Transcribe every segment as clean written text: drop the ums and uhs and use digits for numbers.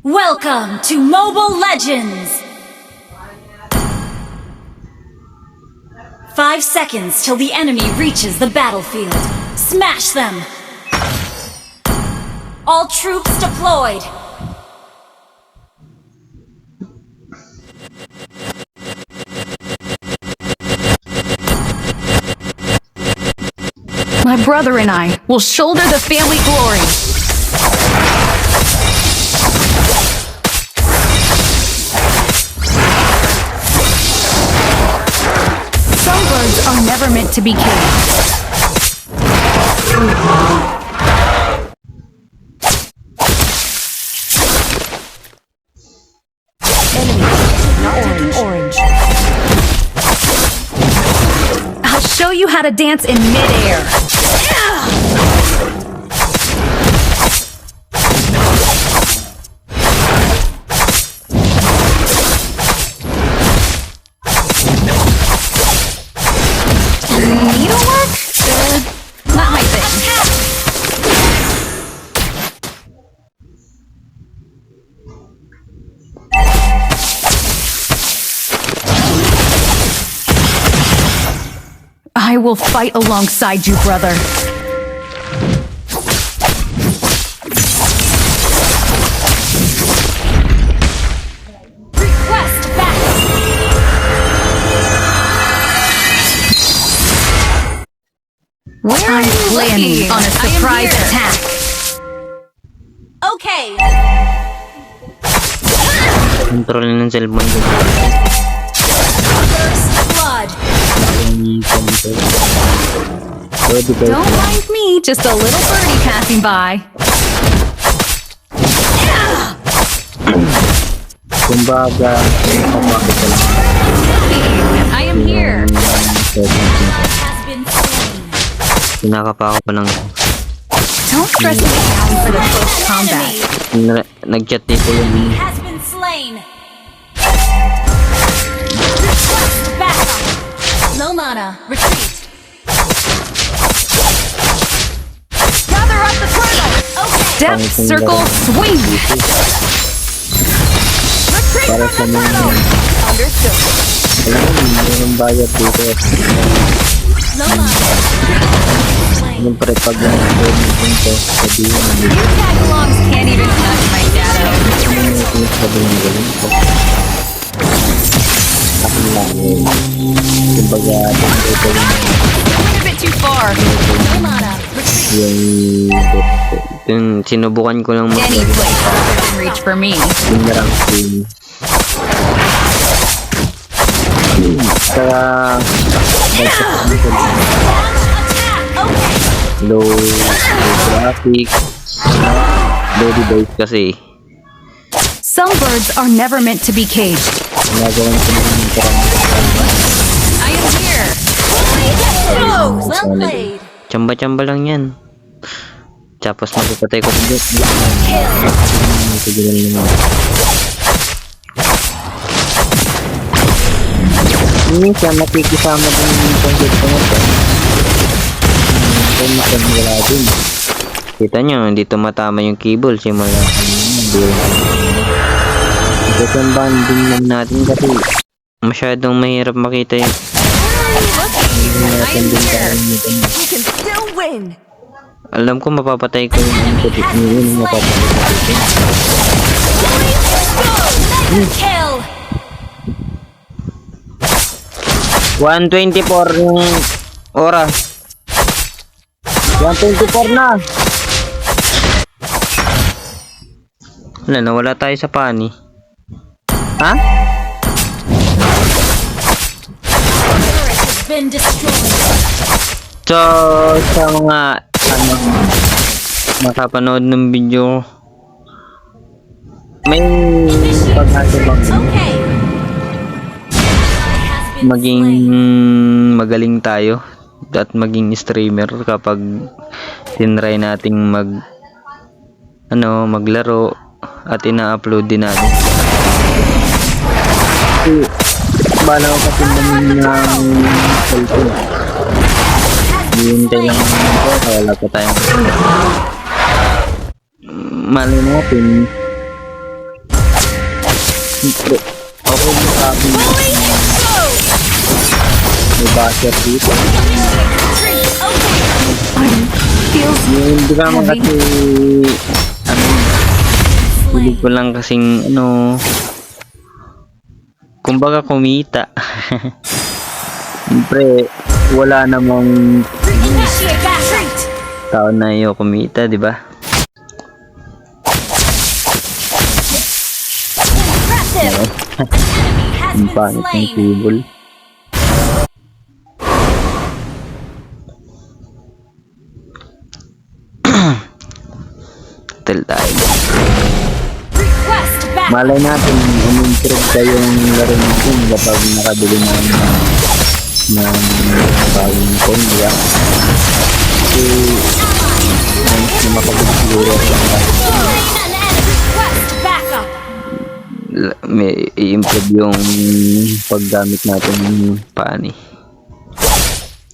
Welcome to Mobile Legends! 5 seconds till the enemy reaches the battlefield. Smash them! All troops deployed! My brother and I will shoulder the family glory. Some birds are never meant to be caged. Orange. I'll show you how to dance in midair. Needlework? Not my thing. I will fight alongside you, brother. Request backup! I'm planning on a surprise attack. Okay! Control ng cellphone ko. First blood! Don't mind me, just a little birdie passing by. Kumbaga, I am here. Has been slain. kinakapa ko pa lang. Don't stress me out for the close combat. Nag-chat dito yung Has been slain. Request backup. No mana. Retreat. Gather up the turtle. Okay. Step, circle, swing. Retreat para from sa the mga turtle. Understood. alam mo, mayroong bayad dito. No mana. Slain. Siyempre, pag nag-doon dito, sabihin mo, You tagalongs can't even touch my shadow. yung sabihin mo galing ko. Akin lang yun. Kumbaga, dito yung Went a bit too far. No mana. Retreat. yung sinubukan ko lang Any place is within reach for me. yung narang screen. Kaya, low graphics, low device kasi. Some birds are never meant to be caged. Nagawan ko ng parang I am here. Well played. tsamba-tsamba lang yan. Tapos magpapatay ko ng dito. Sigilan naman. Minsan nakikisama din yung concept ko nito. Kaya wala din. Kita nyo, hindi tumatama yung cable. Simula ito yung banding lang natin kasi masyadong mahirap makita yung I am here. You can still win. alam ko mapapatay ko yung mapapatay Kill. 124 yung oras. 124 na. Wala, nawala tayo sa pani. Ha? Has been destroyed. So, sa mga makapanood ng video, may pag-asa bang Okay. Has been maging slain. magaling tayo at maging streamer kapag tinry nating maglaro at ina-upload din natin. Kasi bala ko kasi naman ng cellphone. Hintay lang naman ko, wala pa tayong malay natin Siyempre, okay mo sa akin. May basher dito. Pardon. Feels Hindi ka naman kasi, hindi slain. ko lang kasing, kumbaga kumita. Siyempre, wala namang Initiate retreat. tao na iyo kumita, di ba? Impressive. An enemy has Ang been pangit ng slain. cable. Tel tayo. Request back. Malay natin, umimprove pa yung laro natin kapag nakabili na ng bagong phone, di ba? Kasi, once na makabili siguro ako ng Slain an enemy. Request backup. may i-improve yung paggamit natin ng pani.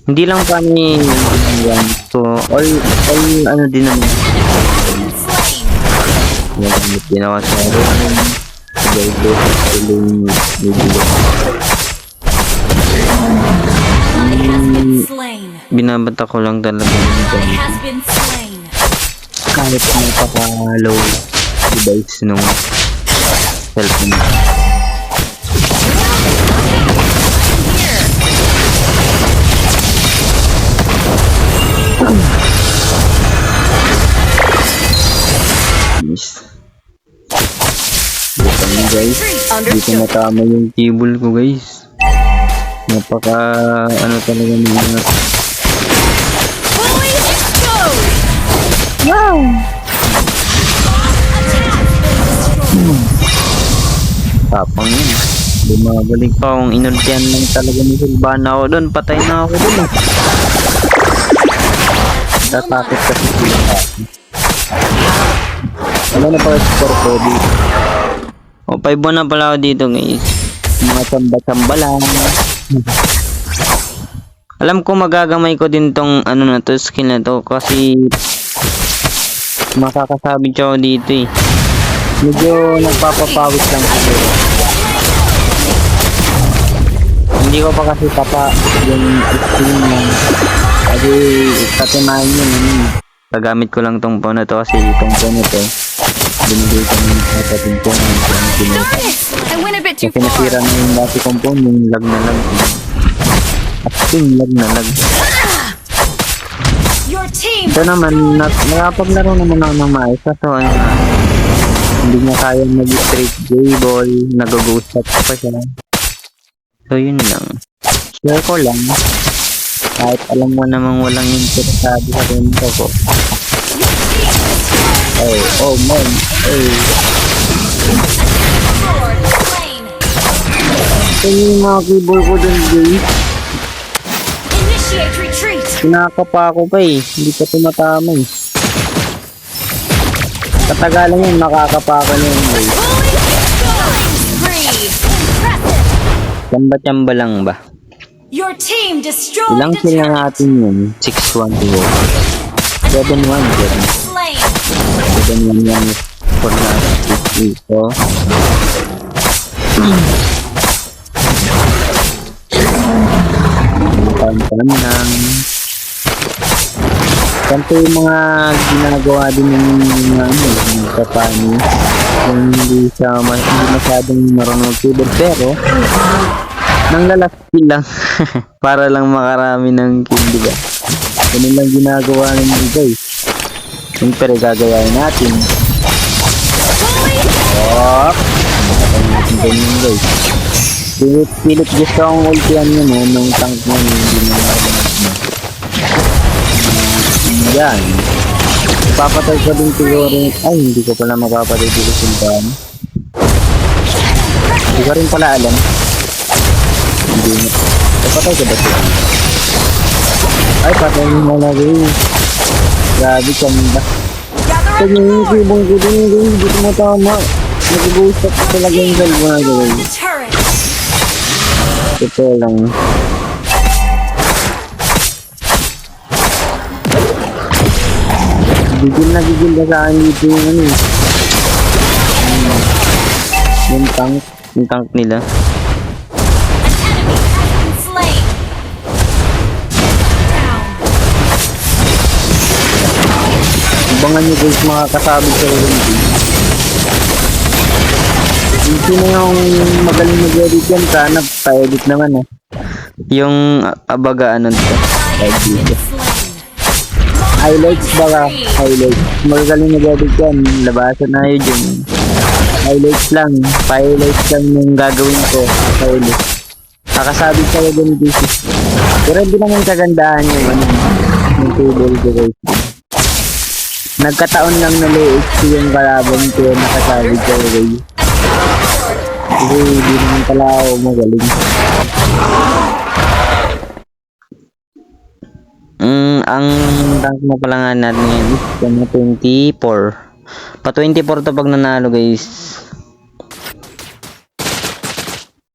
Hindi lang pani yan. So, all ano din naman. Been slain. Nagamit din ako sa Gaido. Ally has been slain. Binabata ko lang talaga Ally yung has been slain. kahit napaka-low device nung cellphone. Yes. Dito na guys. Dito natama yung cable ko guys. Napaka ano talaga ng mga Fully exposed. tapang yun. Bumabalik pa kung inultihan lang talaga ni Silvana ako doon. Patay na ako doon. Tatakot kasi sila sa akin. Wala na pa score ko dito. O, 5 na pala ako dito guys. Mga tsamba-tsamba lang. Alam ko magagamay ko din tong ano na to, skill na to. Kasi makakasabit siya ako dito eh. Medyo nagpapapawis lang ako. Hindi ko pa kasi tapa yung skill na. Kasi tatimahin yun. Gagamit ko lang tong phone na to kasi itong phone na to. Binigay ko ng kapatid ko ng I went a bit too kasi far. nasira na yung dati kong phone, yung lag na lag. At yung lag na lag. Your team. Ito naman, nakapaglaro naman ako ng maayos. So, hindi niya kaya mag-straight J-ball, nag-ghost up pa siya. So, yun lang. Share ko lang. Kahit alam mo namang walang interesado sa kwento ko. Oh man. Sword slain. Ito yung mga keyboard ko dun, guys. Initiate retreat. Kinakapa ako pa eh. Hindi pa tumatama eh. Katagalan yun, makakapa ka na yun, guys. Fully exposed. Spree. Impressive. Tsamba-tsamba lang ba? Your team destroyed Ilang the kill na turret. natin yun? 6-1 to 7-1, 7. Slain. 7-1 yan. For natin. Ito. Pantan lang. Kanto yung mga ginagawa din ng mga kapani. Yung hindi masyadong marunong keyboard. Pero, nang lalas kill lang. Para lang makarami ng kill, diba? Ganun lang ginagawa ng mga guys. Siyempre, gagayain natin. Oh! Nakatayin natin ganyan guys. Pilit gusto akong ultihan yun nung tank mo hindi na yan. Papatay ko din siguro. Ay, hindi ko pala mapapatay dito simbahan. Hindi ko rin pala alam. Hindi na. Papatay ko ba ito? Ay, patay mo lagi. Grabe ka ba? Ito yung kibong ko din guys. Hindi ko matama. Nag-ghost up talaga yung galbo na guys. The turret. Ito lang. Gigil na sa akin dito yung ano eh. Yung tank. yung tank nila. Been slain. Down. Abangan nyo guys mga kasabit sa LMG. Yung sino yung magaling mag-edit yan, sana pa-edit naman yung abaga ano to. Has been slain. Highlights baga, highlights. Magaling mag-edit yan, labasan na yun dyan. Highlights lang, pa-highlights lang yung gagawin ko. Highlights. Kakasabit sa LMG. Pero hindi naman kagandahan yung table ko guys. Nagkataon lang na low HP yung kalaban ko nakasabit sa LMG. Kasi hindi naman pala ako magaling. Ang rank na pala nga natin ngayon is 24. Pa 24 to pag nanalo guys.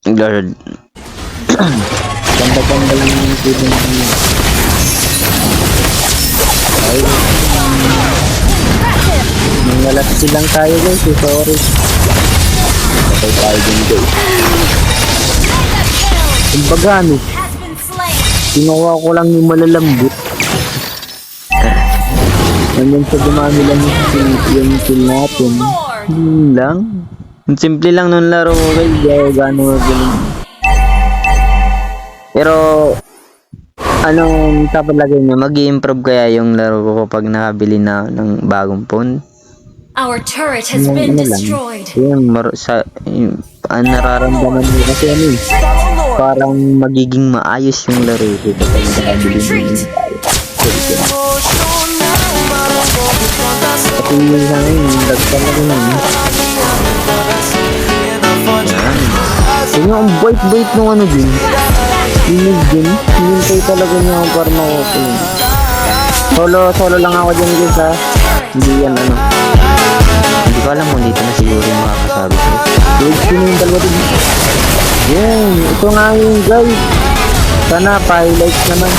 Lord. Ganda-ganda lang yung table namin. Ay. Nangalasti lang tayo guys. Sorry. Patay tayo din guys. Kumbaga ano. Has been slain. Ginawa ko lang yung malalambot. Hanggang sa dumami lang yung kill natin. Lang. Ang simple lang nung laro ko guys. Gaya gano'n galing. Pero anong tapalagay nyo? Mag-i-improve kaya yung laro ko kapag nakabili na ng bagong phone? Our turret has been destroyed. Yung ang nararamdaman mo kasi ano eh. Parang magiging maayos yung laro ko kapag nakabili na yung kasi yun sa akin, dagdag na rin yun. Yun yung bait-bait nung ano din. Yun din. Hinintay talaga niya ako para makakapin. Solo lang ako dyan guys ha. Hindi yan ano. Hindi ko alam kung dito na siguro yung makakasabi ko. Wait, sino yung dalawa din? Yan, ito nga yung guys. Sana pa-highlights naman.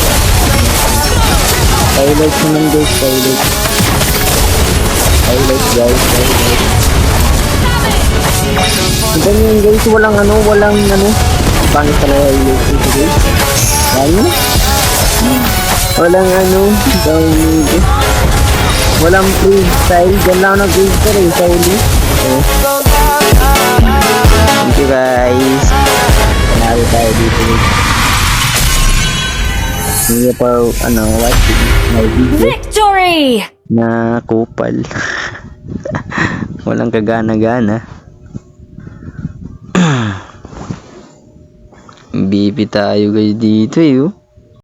Pa-highlights naman guys, pa-highlights. Highlights guys, highlights. Ito yung guys, walang pangit talaga highlights ito guys. Ano? Walang walang freestyle. Diyan lang nag-freestyle eh, sa uli. Thank you guys. Panalo tayo dito. Hindi pa watching my video. Victory! Na kupal. Walang kagana-gana. BP tayo guys dito eh.